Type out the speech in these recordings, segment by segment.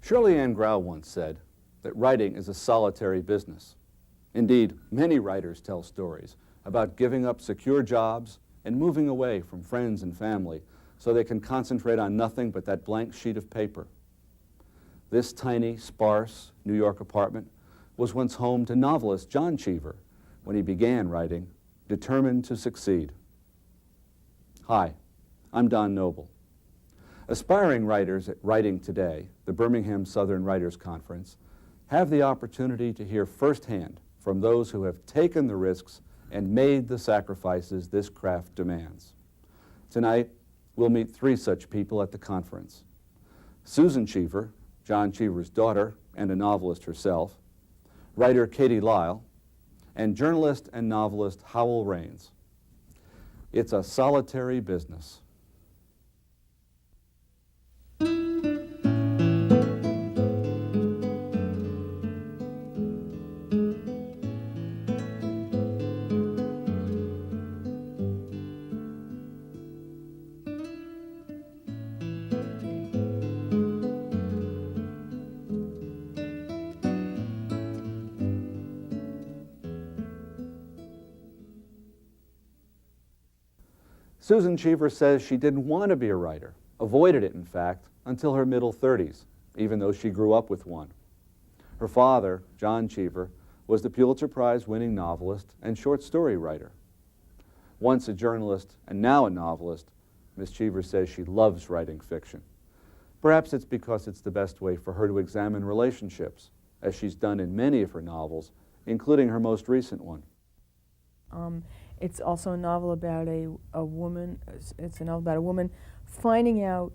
Shirley Ann Grau once said that writing is a solitary business. Indeed, many writers tell stories about giving up secure jobs and moving away from friends and family so they can concentrate on nothing but that blank sheet of paper. This tiny, sparse New York apartment was once home to novelist John Cheever when he began writing, determined to succeed. Hi, I'm Don Noble. Aspiring writers at Writing Today, the Birmingham-Southern Writers Conference, have the opportunity to hear firsthand from those who have taken the risks and made the sacrifices this craft demands. Tonight, we'll meet three such people at the conference. Susan Cheever, John Cheever's daughter and a novelist herself, writer Katie Lyle, and journalist and novelist Howell Raines. It's a solitary business. Susan Cheever says she didn't want to be a writer, avoided it in fact, until her middle 30s, even though she grew up with one. Her father, John Cheever, was the Pulitzer Prize-winning novelist and short story writer. Once a journalist and now a novelist, Miss Cheever says she loves writing fiction. Perhaps it's because it's the best way for her to examine relationships, as she's done in many of her novels, including her most recent one. It's also a novel about a woman. It's a novel about a woman finding out,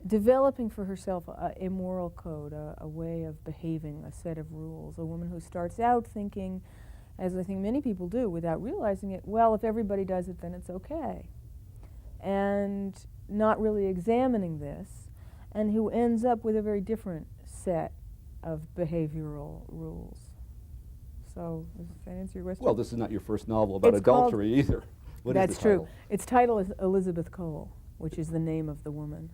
developing for herself a moral code, a way of behaving, a set of rules. A woman who starts out thinking, as I think many people do, without realizing it, well, if everybody does it, then it's okay, and not really examining this, and who ends up with a very different set of behavioral rules. So, does that answer your question? Well, this is not your first novel about adultery either. That's true. Its title is Elizabeth Cole, which is the name of the woman.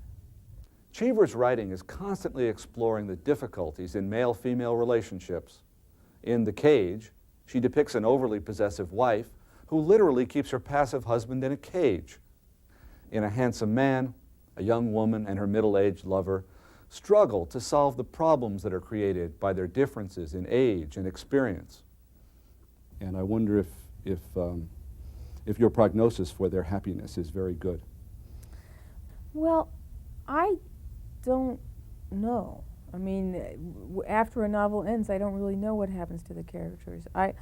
Cheever's writing is constantly exploring the difficulties in male-female relationships. In The Cage, she depicts an overly possessive wife who literally keeps her passive husband in a cage. In A Handsome Man, a young woman and her middle-aged lover struggle to solve the problems that are created by their differences in age and experience. And I wonder if your prognosis for their happiness is very good. Well, I don't know. I mean, after a novel ends, I don't really know what happens to the characters. I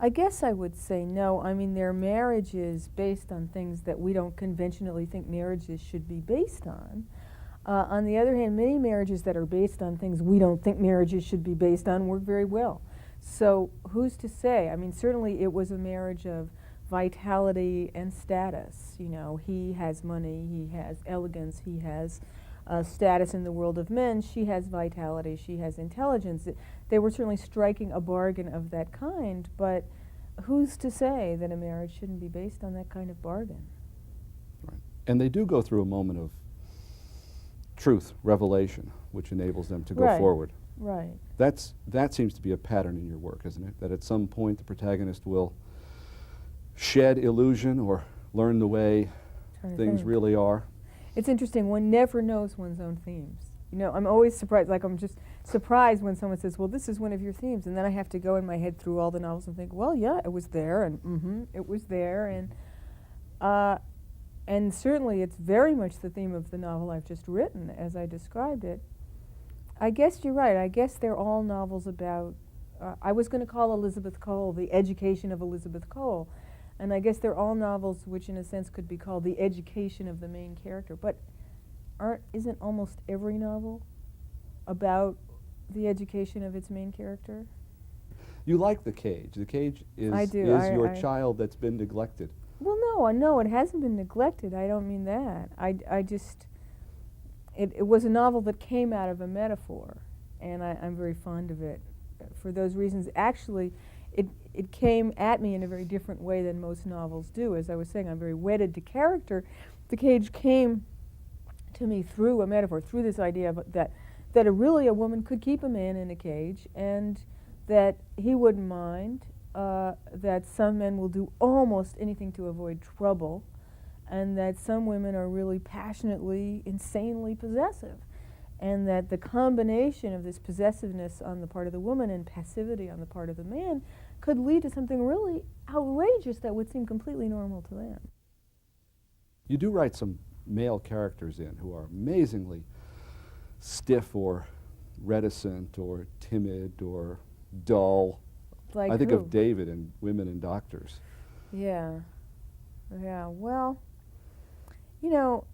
guess I would say no. I mean, their marriage is based on things that we don't conventionally think marriages should be based on. On the other hand, many marriages that are based on things we don't think marriages should be based on work very well. So who's to say? I mean, certainly it was a marriage of vitality and status. You know, he has money, he has elegance, he has status in the world of men, she has vitality, she has intelligence. They were certainly striking a bargain of that kind, but who's to say that a marriage shouldn't be based on that kind of bargain? Right. And they do go through a moment of truth, revelation, which enables them to go forward. Right. That seems to be a pattern in your work, isn't it? That at some point the protagonist will shed illusion or learn the way things really are. It's interesting, one never knows one's own themes. You know, I'm always surprised, like I'm just surprised when someone says, well, this is one of your themes, and then I have to go in my head through all the novels and think, well, yeah, it was there, and it was there, and certainly it's very much the theme of the novel I've just written, as I described it. I guess you're right. I guess they're all novels about, I was going to call Elizabeth Cole The Education of Elizabeth Cole, and I guess they're all novels which in a sense could be called the education of the main character. But isn't almost every novel about the education of its main character? You like The Cage. The Cage is your child that's been neglected. Well, no, it hasn't been neglected. I don't mean that. It was a novel that came out of a metaphor, and I'm very fond of it for those reasons. Actually, it came at me in a very different way than most novels do. As I was saying, I'm very wedded to character. The cage came to me through a metaphor, through this idea of that really a woman could keep a man in a cage, and that he wouldn't mind, that some men will do almost anything to avoid trouble, and that some women are really passionately, insanely possessive, and that the combination of this possessiveness on the part of the woman and passivity on the part of the man could lead to something really outrageous that would seem completely normal to them. You do write some male characters in who are amazingly stiff or reticent or timid or dull. Like I think who? of David in Women and Doctors. Yeah. Yeah, well, you know,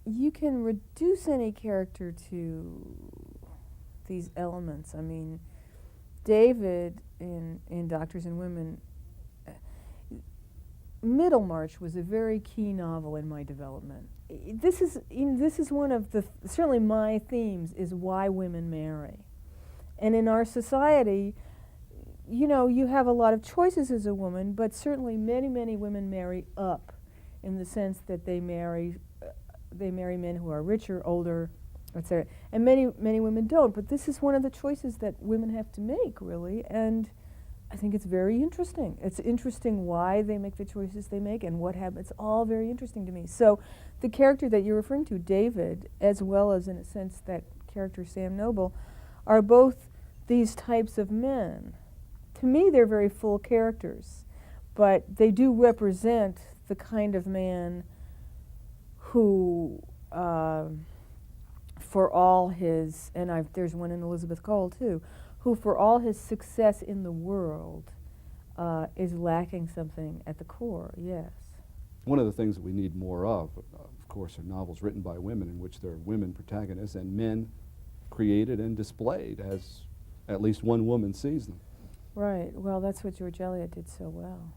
you can reduce any character to these elements. I mean, David in Doctors and Women, Middlemarch was a very key novel in my development. This is one of the, certainly my themes is why women marry. And in our society, you know, you have a lot of choices as a woman, but certainly many, many women marry up, in the sense that they marry men who are richer, older, etc. And many, many women don't. But this is one of the choices that women have to make, really. And I think it's very interesting. It's interesting why they make the choices they make and what happens. It's all very interesting to me. So the character that you're referring to, David, as well as in a sense that character Sam Noble, are both these types of men. To me, they're very full characters, but they do represent the kind of man who, for all his, and there's one in Elizabeth Cole too, who for all his success in the world is lacking something at the core, yes. One of the things that we need more of course, are novels written by women in which there are women protagonists and men created and displayed as at least one woman sees them. Right. Well, that's what George Eliot did so well.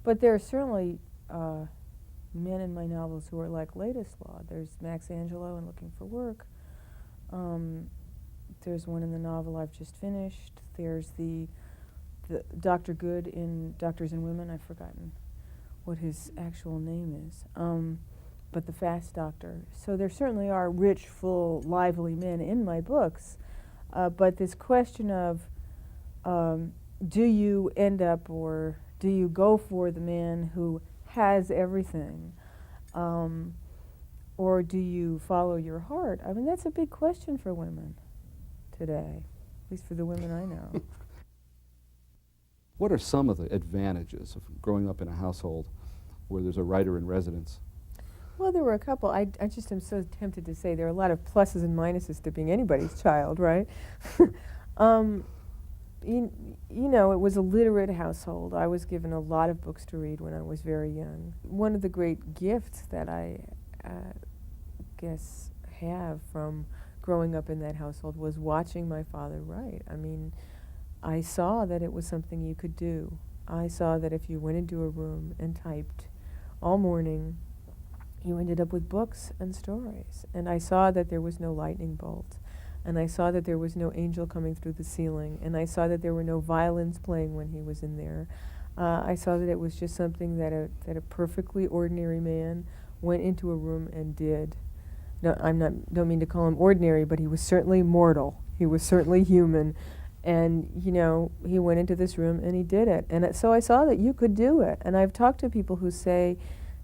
But there are certainly men in my novels who are like Ladislaw. There's Max Angelo in Looking for Work. There's one in the novel I've just finished. There's the Dr. Good in Doctors and Women. I've forgotten what his actual name is. But the Fast Doctor. So there certainly are rich, full, lively men in my books. But this question of do you end up, or do you go for the man who has everything, or do you follow your heart? I mean, that's a big question for women today, at least for the women I know. What are some of the advantages of growing up in a household where there's a writer in residence? Well, there were a couple. I just am so tempted to say there are a lot of pluses and minuses to being anybody's child, right? You know, it was a literate household. I was given a lot of books to read when I was very young. One of the great gifts that I guess have from growing up in that household was watching my father write. I mean, I saw that it was something you could do. I saw that if you went into a room and typed all morning, you ended up with books and stories. And I saw that there was no lightning bolt. And I saw that there was no angel coming through the ceiling. And I saw that there were no violins playing when he was in there. I saw that it was just something that a perfectly ordinary man went into a room and did. No, don't mean to call him ordinary, but he was certainly mortal. He was certainly human. And, you know, he went into this room and he did it. And so I saw that you could do it. And I've talked to people who say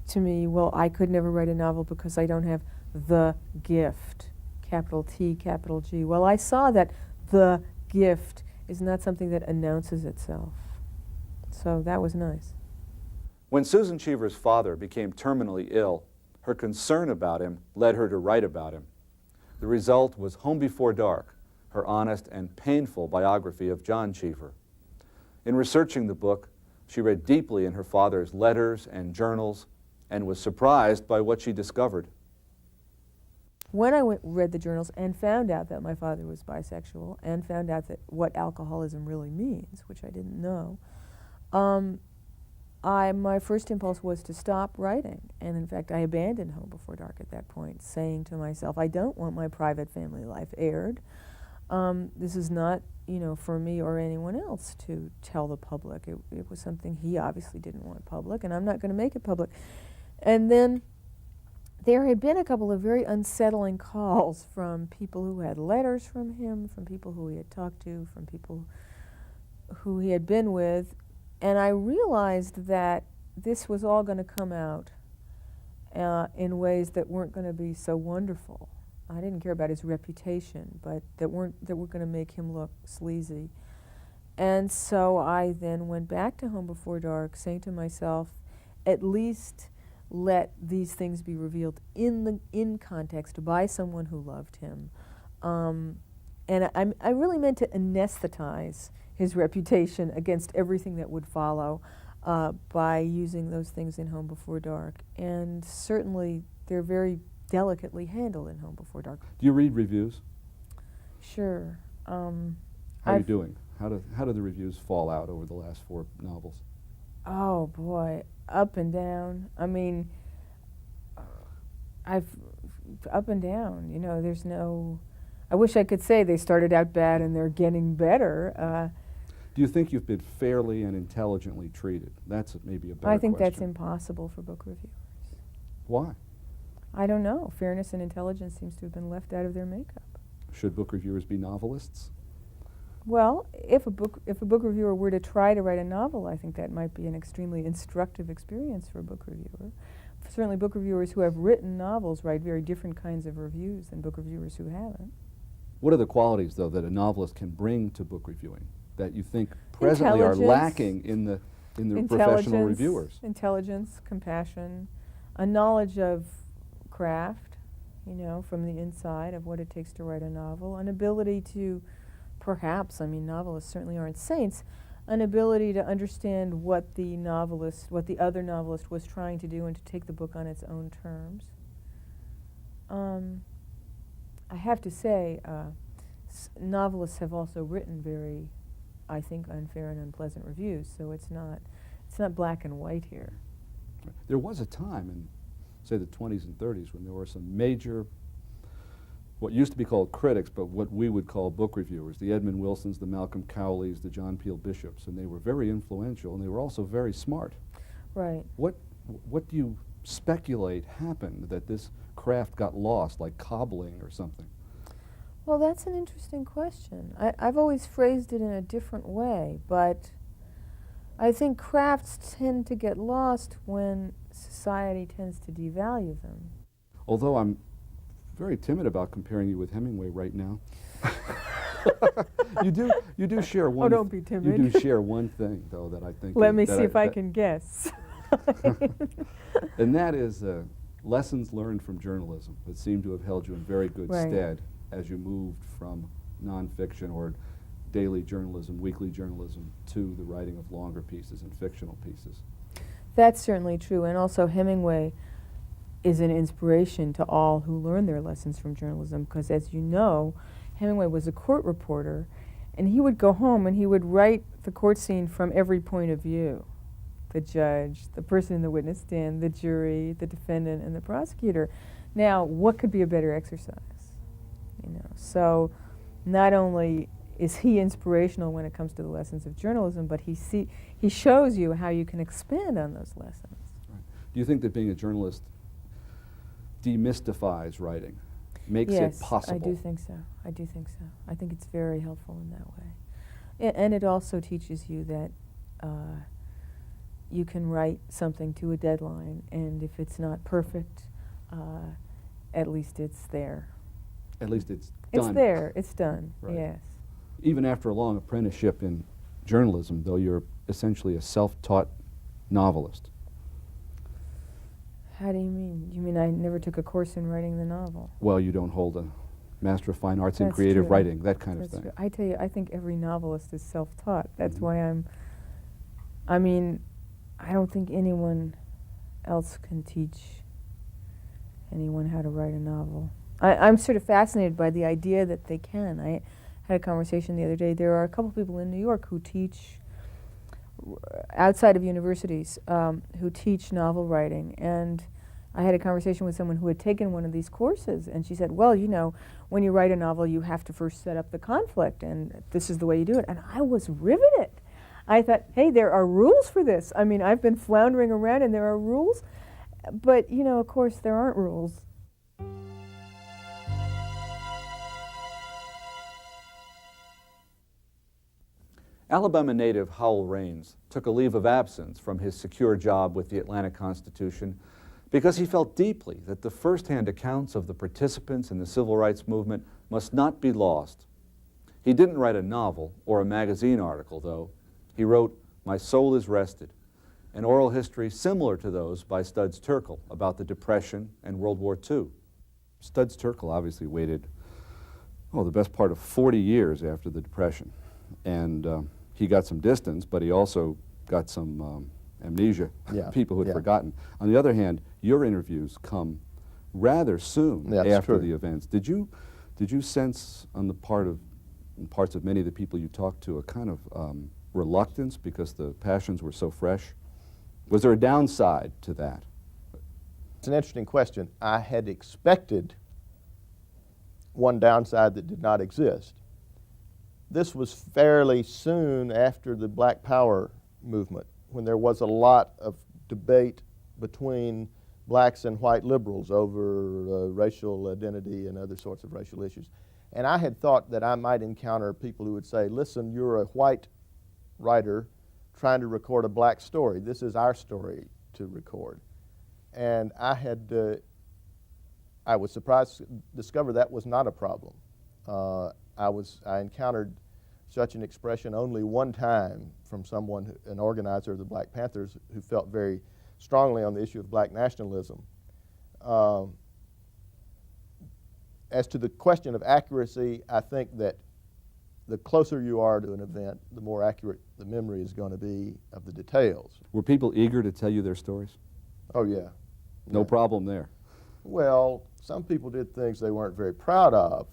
to me, well, I could never write a novel because I don't have the gift, capital T, capital G. Well, I saw that the gift is not something that announces itself. So that was nice. When Susan Cheever's father became terminally ill, her concern about him led her to write about him. The result was Home Before Dark, her honest and painful biography of John Cheever. In researching the book, she read deeply in her father's letters and journals and was surprised by what she discovered. When I read the journals and found out that my father was bisexual and found out that what alcoholism really means, which I didn't know, my first impulse was to stop writing. And in fact, I abandoned Home Before Dark at that point, saying to myself, I don't want my private family life aired. This is not, for me or anyone else to tell the public. It was something he obviously didn't want public, and I'm not going to make it public. And then there had been a couple of very unsettling calls from people who had letters from him, from people who he had talked to, from people who he had been with, and I realized that this was all going to come out in ways that weren't going to be so wonderful. I didn't care about his reputation, but that were going to make him look sleazy. And so I then went back to Home Before Dark, saying to myself, at least let these things be revealed in context by someone who loved him. And I really meant to anesthetize his reputation against everything that would follow by using those things in Home Before Dark. And certainly they're very delicately handled in Home Before Dark. Do you read reviews? Sure. How are you doing? How do the reviews fall out over the last 4 novels? Oh boy, up and down. I mean, I've up and down. There's no. I wish I could say they started out bad and they're getting better. Do you think you've been fairly and intelligently treated? That's maybe a better I think question. that's impossible for book reviewers. Why? I don't know. Fairness and intelligence seems to have been left out of their makeup. Should book reviewers be novelists? Well, if a book reviewer were to try to write a novel, I think that might be an extremely instructive experience for a book reviewer. Certainly book reviewers who have written novels write very different kinds of reviews than book reviewers who haven't. What are the qualities, though, that a novelist can bring to book reviewing that you think presently are lacking in the professional reviewers? Intelligence, compassion, a knowledge of craft, from the inside of what it takes to write a novel, an ability to perhaps, novelists certainly aren't saints, an ability to understand what the other novelist was trying to do and to take the book on its own terms. I have to say, novelists have also written very, I think, unfair and unpleasant reviews, so it's not black and white here. There was a time in, say, the 20s and 30s when there were some major, what used to be called critics, but what we would call book reviewers, the Edmund Wilsons, the Malcolm Cowleys, the John Peel Bishops, and they were very influential, and they were also very smart. Right. What do you speculate happened, that this craft got lost, like cobbling or something? Well, that's an interesting question. I've always phrased it in a different way, but I think crafts tend to get lost when society tends to devalue them. Although I'm very timid about comparing you with Hemingway right now. You do share one. Oh, don't be timid. You do share one thing, though, that I think. Let me see if I can guess. And that is lessons learned from journalism that seem to have held you in very good stead as you moved from nonfiction or daily journalism, weekly journalism, to the writing of longer pieces and fictional pieces. That's certainly true, and also Hemingway is an inspiration to all who learn their lessons from journalism, because as you know, Hemingway was a court reporter, and he would go home and he would write the court scene from every point of view. The judge, the person in the witness stand, the jury, the defendant, and the prosecutor. Now, what could be a better exercise? So not only is he inspirational when it comes to the lessons of journalism, but he shows you how you can expand on those lessons. Right. Do you think that being a journalist demystifies writing, makes it possible? Yes, I do think so. I think it's very helpful in that way. And it also teaches you that you can write something to a deadline, and if it's not perfect, at least it's there. At least it's done. It's there. It's done. Right. Yes. Even after a long apprenticeship in journalism, though, you're essentially a self-taught novelist. How do you mean? You mean I never took a course in writing the novel? Well, you don't hold a Master of Fine Arts in That's creative true. writing, that kind of That's thing. true. I tell you, I think every novelist is self-taught. That's Mm-hmm. why I don't think anyone else can teach anyone how to write a novel. I'm sort of fascinated by the idea that they can. I had a conversation the other day. There are a couple people in New York who teach, outside of universities, who teach novel writing. And I had a conversation with someone who had taken one of these courses, and she said, well, you know, when you write a novel, you have to first set up the conflict, and this is the way you do it. And I was riveted. I thought, hey, there are rules for this. I mean, I've been floundering around, and there are rules. But, you know, of course, there aren't rules. Alabama native Howell Raines took a leave of absence from his secure job with the Atlanta Constitution because he felt deeply that the first-hand accounts of the participants in the civil rights movement must not be lost. He didn't write a novel or a magazine article, though. He wrote My Soul is Rested, an oral history similar to those by Studs Terkel about the Depression and World War II. Studs Terkel obviously waited, the best part of 40 years after the Depression. And he got some distance, but he also got some amnesia, people who had forgotten. On the other hand, your interviews come rather soon after the events. Did you sense on the parts of many of the people you talked to a kind of reluctance because the passions were so fresh? Was there a downside to that? It's an interesting question. I had expected one downside that did not exist. This was fairly soon after the Black Power movement, when there was a lot of debate between blacks and white liberals over racial identity and other sorts of racial issues. And I had thought that I might encounter people who would say, listen, you're a white writer trying to record a black story. This is our story to record. And I was surprised to discover that was not a problem. I encountered such an expression only one time from someone, an organizer of the Black Panthers, who felt very strongly on the issue of black nationalism. As to the question of accuracy, I think that the closer you are to an event, the more accurate the memory is going to be of the details. Were people eager to tell you their stories? Oh, yeah. No problem there. Well, some people did things they weren't very proud of,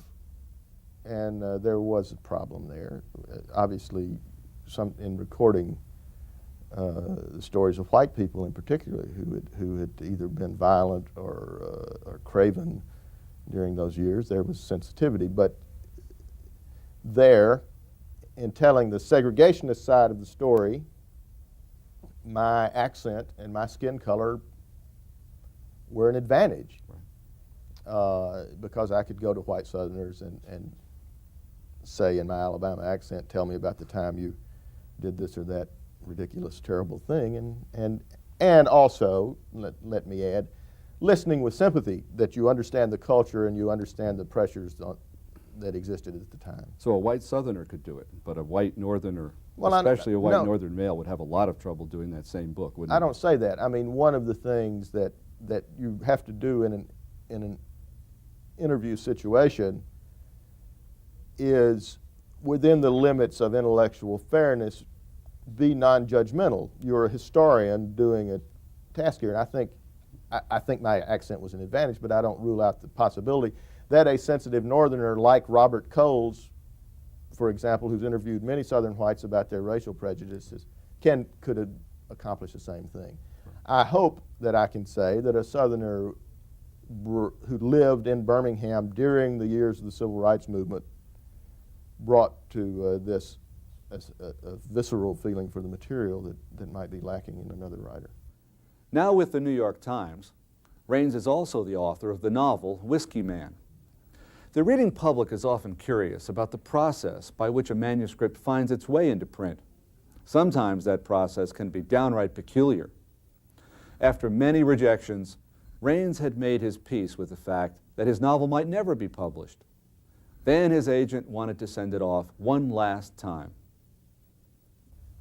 and there was a problem there. Obviously, in recording the stories of white people in particular who had either been violent or craven during those years, there was sensitivity. But there, in telling the segregationist side of the story, my accent and my skin color were an advantage, because I could go to white Southerners and say in my Alabama accent, tell me about the time you did this or that ridiculous, terrible thing, and also, let me add, listening with sympathy, that you understand the culture and you understand the pressures that existed at the time. So a white Southerner could do it, but a white Northerner, especially a white Northern male, would have a lot of trouble doing that same book, wouldn't he? I don't say that. I mean, one of the things that you have to do in an interview situation is, within the limits of intellectual fairness, be non-judgmental. You're a historian doing a task here, and I think my accent was an advantage, but I don't rule out the possibility that a sensitive Northerner like Robert Coles, for example, who's interviewed many Southern whites about their racial prejudices, could accomplish the same thing. I hope that I can say that a Southerner who lived in Birmingham during the years of the Civil Rights Movement brought to this a visceral feeling for the material that might be lacking in another writer. Now with the New York Times, Raines is also the author of the novel Whiskey Man. The reading public is often curious about the process by which a manuscript finds its way into print. Sometimes that process can be downright peculiar. After many rejections, Raines had made his peace with the fact that his novel might never be published. Then his agent wanted to send it off one last time.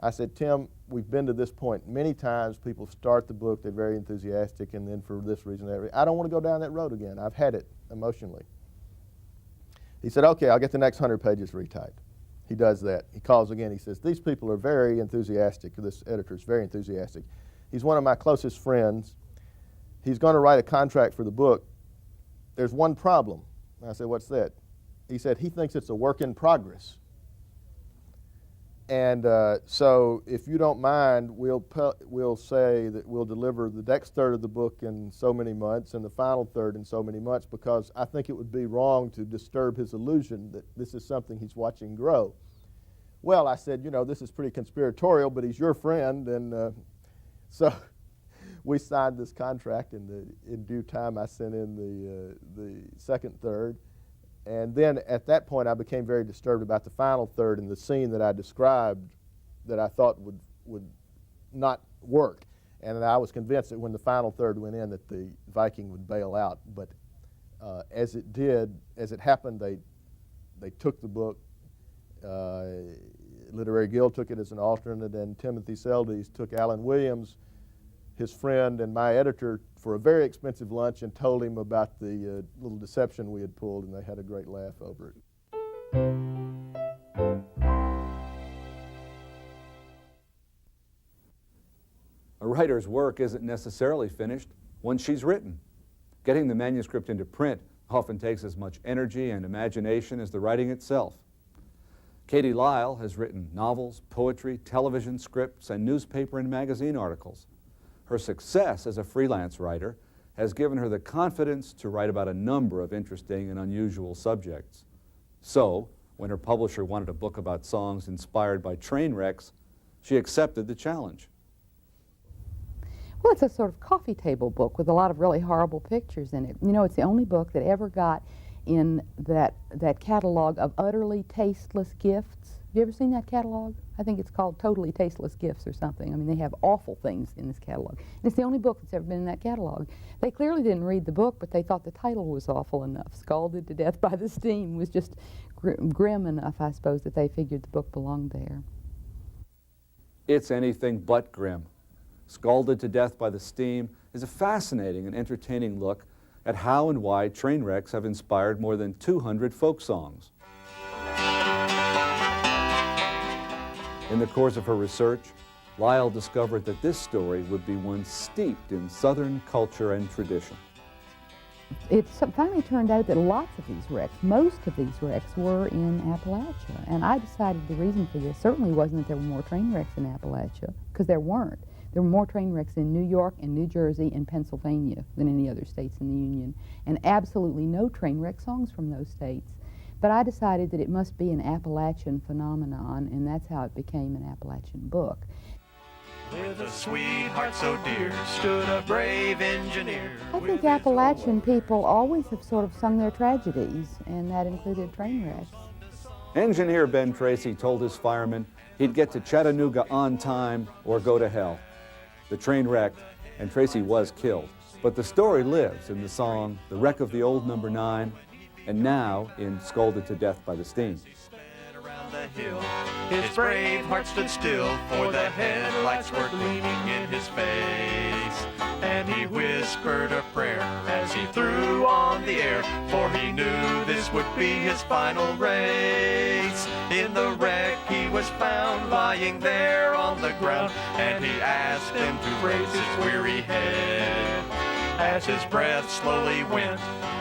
I said, Tim, we've been to this point many times. People start the book, they're very enthusiastic, and then for this reason, that reason, I don't want to go down that road again. I've had it emotionally. He said, okay, I'll get the next 100 pages retyped. He does that. He calls again. He says, these people are very enthusiastic. This editor is very enthusiastic. He's one of my closest friends. He's going to write a contract for the book. There's one problem. I said, what's that? He said, he thinks it's a work in progress. And so if you don't mind, we'll say that we'll deliver the next third of the book in so many months and the final third in so many months, because I think it would be wrong to disturb his illusion that this is something he's watching grow. Well, I said, you know, this is pretty conspiratorial, but he's your friend, and so we signed this contract. In due time, I sent in the second third. And then at that point, I became very disturbed about the final third and the scene that I described that I thought would not work. And I was convinced that when the final third went in that the Viking would bail out. But as it happened, they took the book. Literary Guild took it as an alternate, and Timothy Seldes took Alan Williams, his friend and my editor, for a very expensive lunch and told him about the little deception we had pulled, and they had a great laugh over it. A writer's work isn't necessarily finished once she's written. Getting the manuscript into print often takes as much energy and imagination as the writing itself. Katie Lyle has written novels, poetry, television scripts, and newspaper and magazine articles. Her success as a freelance writer has given her the confidence to write about a number of interesting and unusual subjects. So, when her publisher wanted a book about songs inspired by train wrecks, she accepted the challenge. Well, it's a sort of coffee table book with a lot of really horrible pictures in it. You know, it's the only book that ever got in that catalog of utterly tasteless gifts. Have you ever seen that catalog? I think it's called Totally Tasteless Gifts or something. I mean, they have awful things in this catalog. And it's the only book that's ever been in that catalog. They clearly didn't read the book, but they thought the title was awful enough. Scalded to Death by the Steam was just grim enough, I suppose, that they figured the book belonged there. It's anything but grim. Scalded to Death by the Steam is a fascinating and entertaining look at how and why train wrecks have inspired more than 200 folk songs. In the course of her research, Lyle discovered that this story would be one steeped in Southern culture and tradition. It finally turned out that lots of these wrecks, most of these wrecks, were in Appalachia. And I decided the reason for this certainly wasn't that there were more train wrecks in Appalachia, because there weren't. There were more train wrecks in New York and New Jersey and Pennsylvania than any other states in the Union, and absolutely no train wreck songs from those states. But I decided that it must be an Appalachian phenomenon, and that's how it became an Appalachian book. With a sweetheart so dear stood a brave engineer. I think Appalachian people always have sort of sung their tragedies, and that included train wrecks. Engineer Ben Tracy told his firemen he'd get to Chattanooga on time or go to hell. The train wrecked, and Tracy was killed. But the story lives in the song The Wreck of the Old Number 9, and now in Scalded to Death by the Steam. Around the hill, his brave heart stood still, for the headlights were gleaming in his face. And he whispered a prayer as he threw on the air, for he knew this would be his final race. In the wreck he was found lying there on the ground, and he asked him to raise his weary head. As his breath slowly went,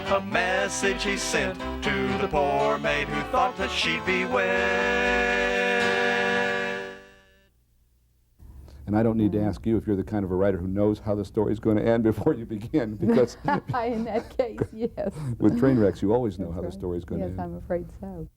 a message he sent to the poor maid who thought that she'd be wed. And I don't need to ask you if you're the kind of a writer who knows how the story's going to end before you begin, because In that case, yes. with train wrecks you always know That's how the right. story's going to Yes, end. I'm afraid so.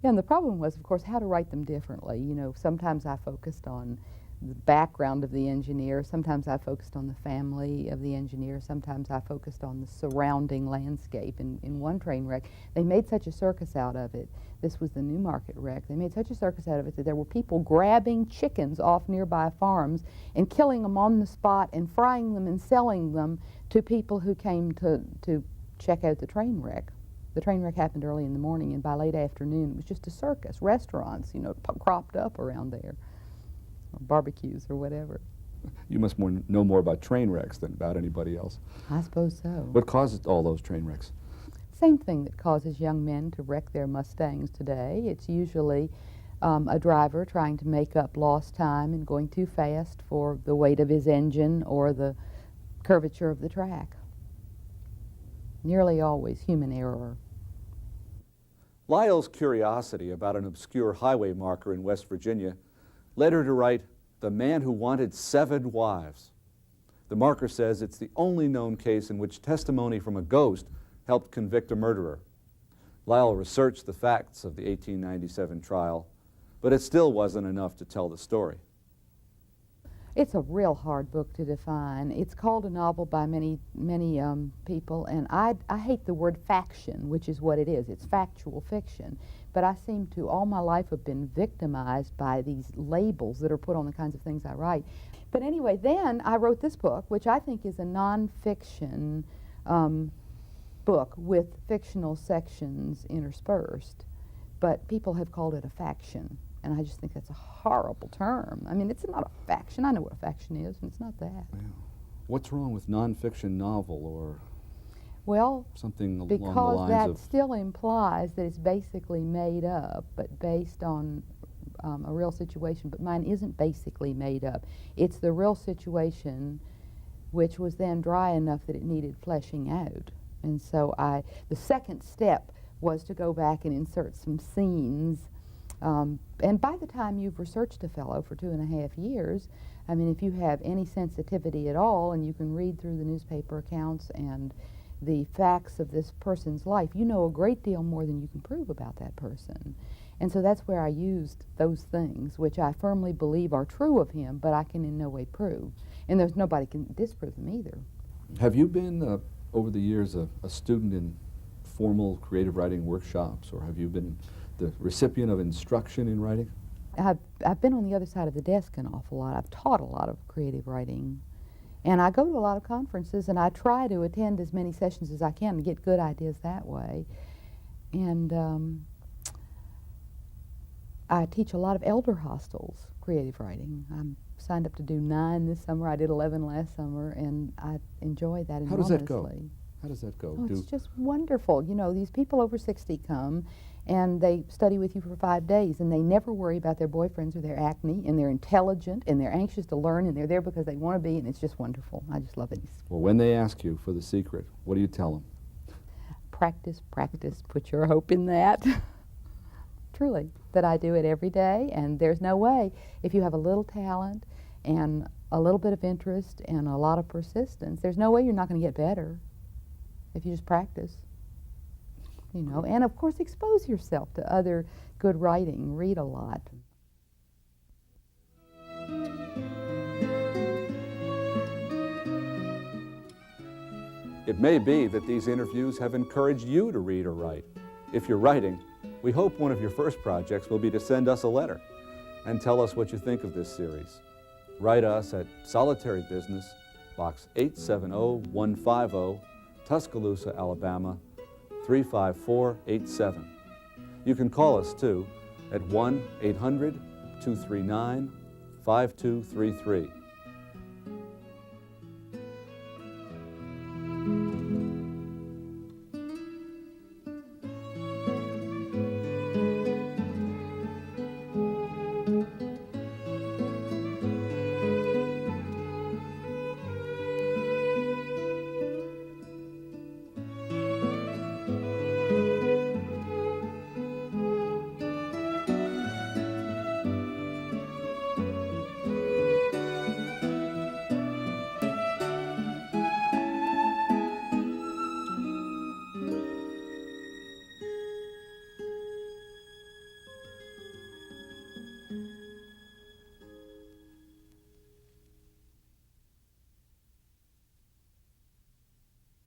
Yeah, and the problem was, of course, how to write them differently. You know, sometimes I focused on the background of the engineer, sometimes I focused on the family of the engineer, sometimes I focused on the surrounding landscape. In one train wreck, they made such a circus out of it. This was the Newmarket wreck. They made such a circus out of it that there were people grabbing chickens off nearby farms and killing them on the spot and frying them and selling them to people who came to check out the train wreck. The train wreck happened early in the morning, and by late afternoon it was just a circus. Restaurants, you know, cropped up around there, or barbecues or whatever. You must know more about train wrecks than about anybody else. I suppose so. What causes all those train wrecks? Same thing that causes young men to wreck their Mustangs today. It's usually a driver trying to make up lost time and going too fast for the weight of his engine or the curvature of the track. Nearly always human error. Lyle's curiosity about an obscure highway marker in West Virginia led her to write The Man Who Wanted 7 Wives. The marker says it's the only known case in which testimony from a ghost helped convict a murderer. Lyle researched the facts of the 1897 trial, but it still wasn't enough to tell the story. It's a real hard book to define. It's called a novel by many people, and I hate the word faction, which is what it is. It's factual fiction. But I seem to, all my life, have been victimized by these labels that are put on the kinds of things I write. But anyway, then I wrote this book, which I think is a nonfiction book with fictional sections interspersed. But people have called it a faction. And I just think that's a horrible term. I mean, it's not a faction. I know what a faction is, and it's not that. Yeah. What's wrong with nonfiction novel or Well, something along the because lines that of... still implies that it's basically made up, but based on a real situation. But mine isn't basically made up. It's the real situation, which was then dry enough that it needed fleshing out. And so the second step was to go back and insert some scenes. And by the time you've researched a fellow for 2.5 years, I mean, if you have any sensitivity at all and you can read through the newspaper accounts and the facts of this person's life, you know a great deal more than you can prove about that person. And so that's where I used those things, which I firmly believe are true of him, but I can in no way prove. And there's nobody can disprove them either. Have you been, over the years, a student in formal creative writing workshops, or have you been the recipient of instruction in writing? I've been on the other side of the desk an awful lot. I've taught a lot of creative writing. And I go to a lot of conferences, and I try to attend as many sessions as I can and get good ideas that way. And I teach a lot of elder hostels creative writing. I'm signed up to do 9 this summer. I did 11 last summer, and I enjoy that enormously. How does that go? How does that go? Oh, it's just wonderful. You know, these people over 60 come, and they study with you for 5 days, and they never worry about their boyfriends or their acne, and they're intelligent, and they're anxious to learn, and they're there because they want to be, and it's just wonderful. I just love it. Well, when they ask you for the secret, what do you tell them? Practice, practice, put your hope in that. Truly, that I do it every day, and there's no way. If you have a little talent and a little bit of interest and a lot of persistence, there's no way you're not going to get better if you just practice. You know, and of course expose yourself to other good writing, read a lot. It may be that these interviews have encouraged you to read or write. If you're writing, we hope one of your first projects will be to send us a letter and tell us what you think of this series. Write us at Solitary Business, Box 870150, Tuscaloosa, Alabama, 35487. You can call us, too, at 1-800-239-5233.